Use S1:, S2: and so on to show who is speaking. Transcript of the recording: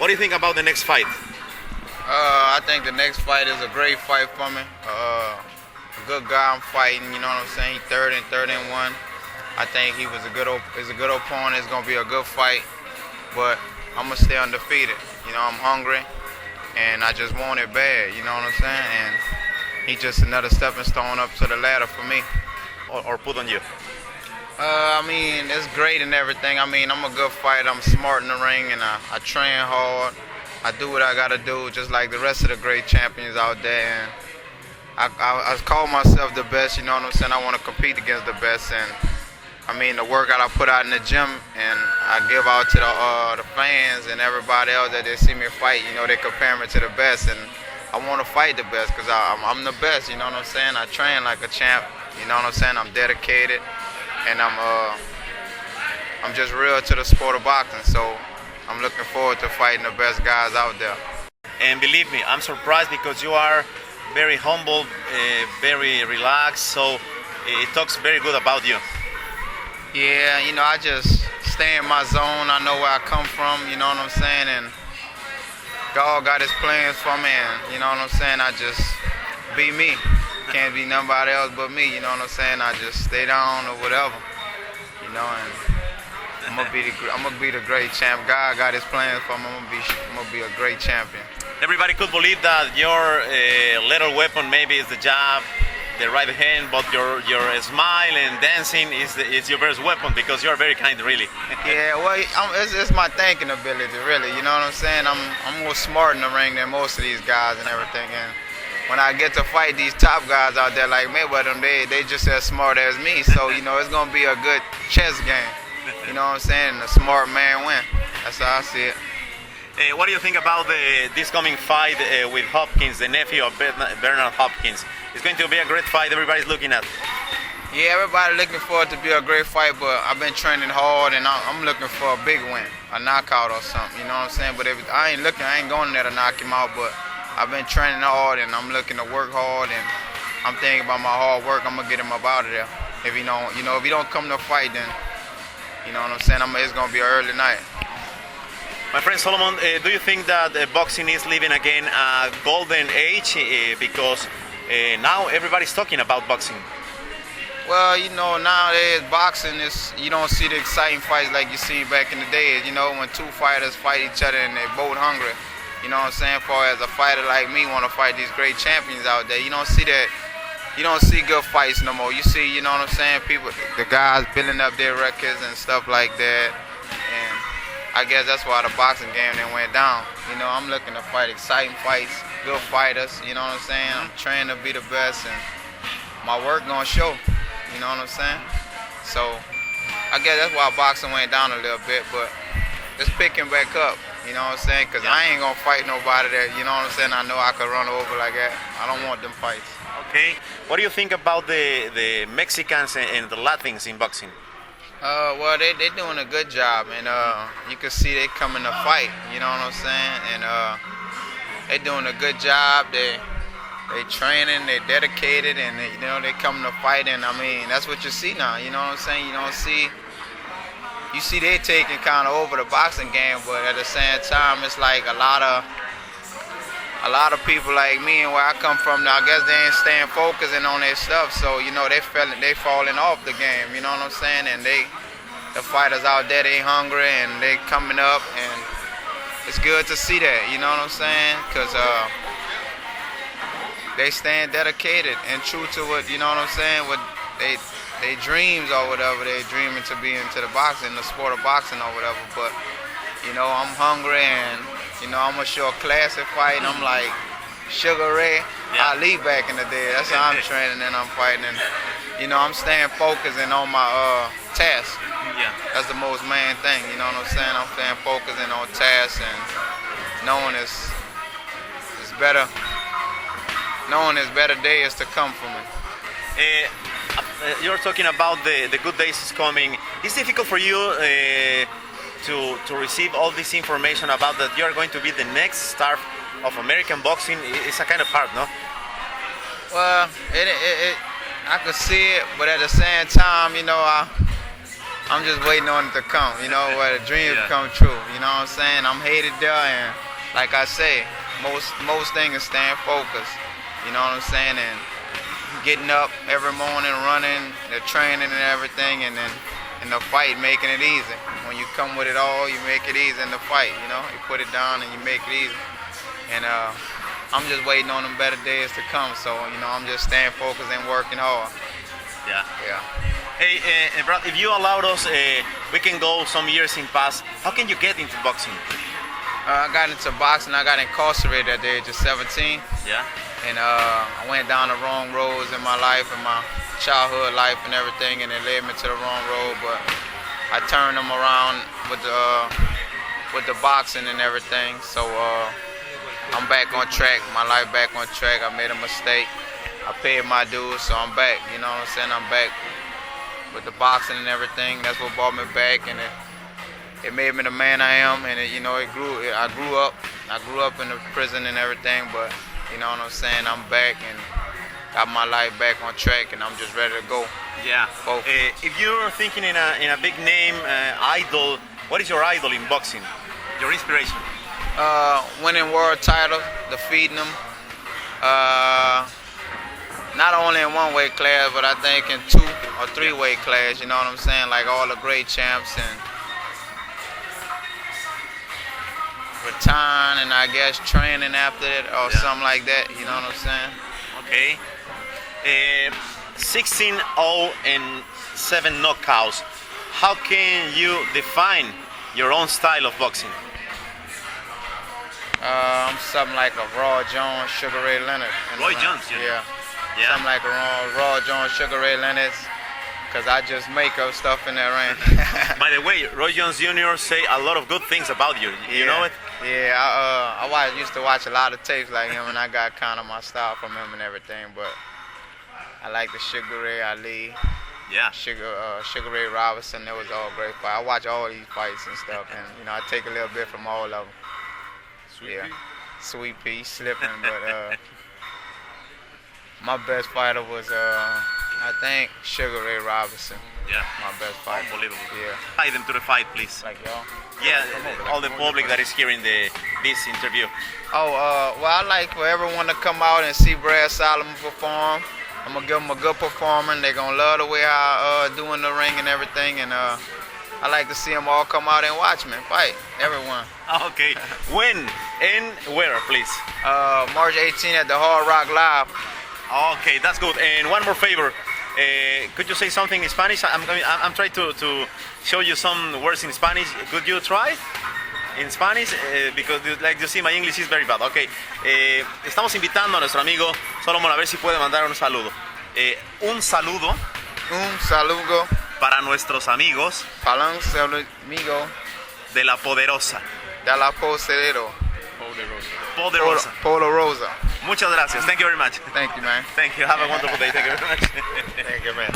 S1: What do you think about the next fight?
S2: I think the next fight is a great fight for me. A good guy I'm fighting, you know what I'm saying? He's third and one. I think he was is a good opponent. It's gonna be a good fight, but I'm gonna stay undefeated. You know, I'm hungry, and I just want it bad. You know what I'm saying? And he's just another stepping stone up to the ladder for me.
S1: Or put on you?
S2: I mean, it's great and everything. I mean, I'm a good fighter. I'm smart in the ring, and I train hard. I do what I gotta do, just like the rest of the great champions out there. And I call myself the best. You know what I'm saying? I want to compete against the best, and I mean, the workout I put out in the gym and I give out to the fans and everybody else that they see me fight, you know, they compare me to the best, and I want to fight the best because I'm the best, you know what I'm saying? I train like a champ, you know what I'm saying? I'm dedicated, and I'm just real to the sport of boxing, so I'm looking forward to fighting the best guys out there.
S1: And believe me, I'm surprised because you are very humble, very relaxed, so it talks very good about you.
S2: Yeah, you know, I just stay in my zone. I know where I come from, you know what I'm saying? And God got his plans for me, and you know what I'm saying? I just be me. Can't be nobody else but me, you know what I'm saying? I just stay down or whatever, you know, and I'm gonna be the great champ. God got his plans for me. I'm gonna be a great champion.
S1: Everybody could believe that your little weapon maybe is the jab, the right hand, but your smile and dancing is your best weapon because you're very kind, really.
S2: Yeah, well, it's my thinking ability, really. You know what I'm saying? I'm more smart in the ring than most of these guys and everything. And when I get to fight these top guys out there like Mayweather, they just as smart as me. So you know, it's gonna be a good chess game. You know what I'm saying? And the smart man win. That's how I see it.
S1: What do you think about this coming fight with Hopkins, the nephew of Bernard Hopkins? It's going to be a great fight. Everybody's looking at.
S2: Yeah, everybody looking for it to be a great fight, but I've been training hard, and I'm looking for a big win, a knockout or something. You know what I'm saying? But I ain't going there to knock him out. But I've been training hard, and I'm looking to work hard, and I'm thinking about my hard work. I'm gonna get him up out of there. If he don't come to fight, then you know what I'm saying? It's gonna be an early night.
S1: My friend Solomon, do you think that boxing is living again a golden age? Because now everybody's talking about boxing.
S2: Well, you know, nowadays boxing you don't see the exciting fights like you see back in the days. You know, when two fighters fight each other and they're both hungry. You know what I'm saying? For as a fighter like me, want to fight these great champions out there. You don't see that. You don't see good fights no more. You see, you know what I'm saying? The guys building up their records and stuff like that. And I guess that's why the boxing game then went down. You know, I'm looking to fight exciting fights, good fighters, you know what I'm saying? I'm trying to be the best, and my work gonna show, you know what I'm saying? So, I guess that's why boxing went down a little bit, but it's picking back up, you know what I'm saying? Because I ain't gonna fight nobody that, you know what I'm saying, I know I could run over like that. I don't want them fights.
S1: Okay. What do you think about the Mexicans and the Latins in boxing?
S2: Well, they doing a good job, and you can see they coming to fight. You know what I'm saying? And they doing a good job. They training, they dedicated, and they coming to fight. And I mean, that's what you see now. You know what I'm saying? You see they taking kind of over the boxing game, but at the same time, it's like a lot of people like me and where I come from now, I guess they ain't staying focusing on their stuff, so you know they falling off the game, you know what I'm saying? And the fighters out there, they hungry and they coming up, and it's good to see that, you know what I'm saying? Because they staying dedicated and true to what, you know what I'm saying, what they dreams or whatever they dreaming to be into the boxing, the sport of boxing or whatever. But you know, I'm hungry, and you know, I'm gonna show a classic fight. I'm like Sugar Ray Ali back in the day. That's how I'm training and I'm fighting. And you know, I'm staying focused and on my task.
S1: Yeah.
S2: That's the most main thing. You know what I'm saying? I'm staying focused and on task, and knowing it's better. Knowing there's better days to come for me.
S1: You're talking about the good days is coming. It's difficult for you to receive all this information about that you're going to be the next star of American boxing. It's a kind of hard, no?
S2: Well, I could see it, but at the same time, you know, I'm just waiting on it to come. You know, where the dreams
S1: Yeah.
S2: come true. You know what I'm saying? I'm headed there, and like I say, most things is staying focused. You know what I'm saying? And getting up every morning, running, the training and everything, and then in the fight, making it easy. When you come with it all, you make it easy in the fight. You know, you put it down and you make it easy. And I'm just waiting on them better days to come. So you know, I'm just staying focused and working hard.
S1: Yeah.
S2: Yeah.
S1: Hey, Brad, if you allowed us, we can go some years in past. How can you get into boxing?
S2: I got into boxing. I got incarcerated at the age of 17.
S1: Yeah.
S2: And I went down the wrong roads in my life, in my childhood life and everything, and it led me to the wrong road. But I turned them around with the boxing and everything. So I'm back on track. My life back on track. I made a mistake. I paid my dues, so I'm back. You know what I'm saying? I'm back with the boxing and everything. That's what brought me back, and it made me the man I am. And it grew. I grew up in the prison and everything, but you know what I'm saying? I'm back and got my life back on track, and I'm just ready to go.
S1: Yeah. If you're thinking in a big name idol, what is your idol in boxing? Your inspiration?
S2: Winning world title, defeating them. Not only in one weight class, but I think in 2 or 3 weight class. You know what I'm saying? Like all the great champs, and retiring, and I guess training after it or something like that. You know what I'm saying?
S1: Okay. 16-0 and 7 knockouts. How can you define your own style of boxing?
S2: I'm something like a Raw Jones, Sugar Ray Leonard.
S1: Roy Jones,
S2: yeah. Something like a Raw Jones, Sugar Ray Leonard, because I just make up stuff in that ring.
S1: By the way, Roy Jones Jr. say a lot of good things about you. You know it?
S2: Yeah, I used to watch a lot of tapes like him, and I got kind of my style from him and everything. But I like the Sugar Ray Ali, Sugar Ray Robinson. It was all great fights. I watch all these fights and stuff, and you know I take a little bit from all of them. Sweet Pea, slipping, but my best fighter was I think Sugar Ray Robinson.
S1: Yeah.
S2: My best fighter.
S1: Unbelievable.
S2: Yeah.
S1: Tie them to the fight, please.
S2: Like y'all?
S1: Yeah, all the public that is hearing this interview.
S2: Oh, well, I like for everyone to come out and see Brad Solomon perform. I'm gonna give them a good performance. They're gonna love the way I do in the ring and everything, and I like to see them all come out and watch me fight. Everyone.
S1: Okay. When and where, please?
S2: March 18th at the Hard Rock Live.
S1: Okay, that's good. And one more favor. Could you say something in Spanish? I'm trying to show you some words in Spanish. Could you try in Spanish? Because like you see, my English is very bad. Okay. Estamos invitando a nuestro amigo Solomon a ver si puede mandar un saludo. Un saludo.
S2: Un saludo
S1: para nuestros amigos.
S2: Para nuestros amigos
S1: de la Poderosa.
S2: De la Poderosa. Poderosa.
S1: Muchas gracias. Thank you very much.
S2: Thank you, man.
S1: Thank you. Have a wonderful day. Thank you very much.
S2: Thank you, man.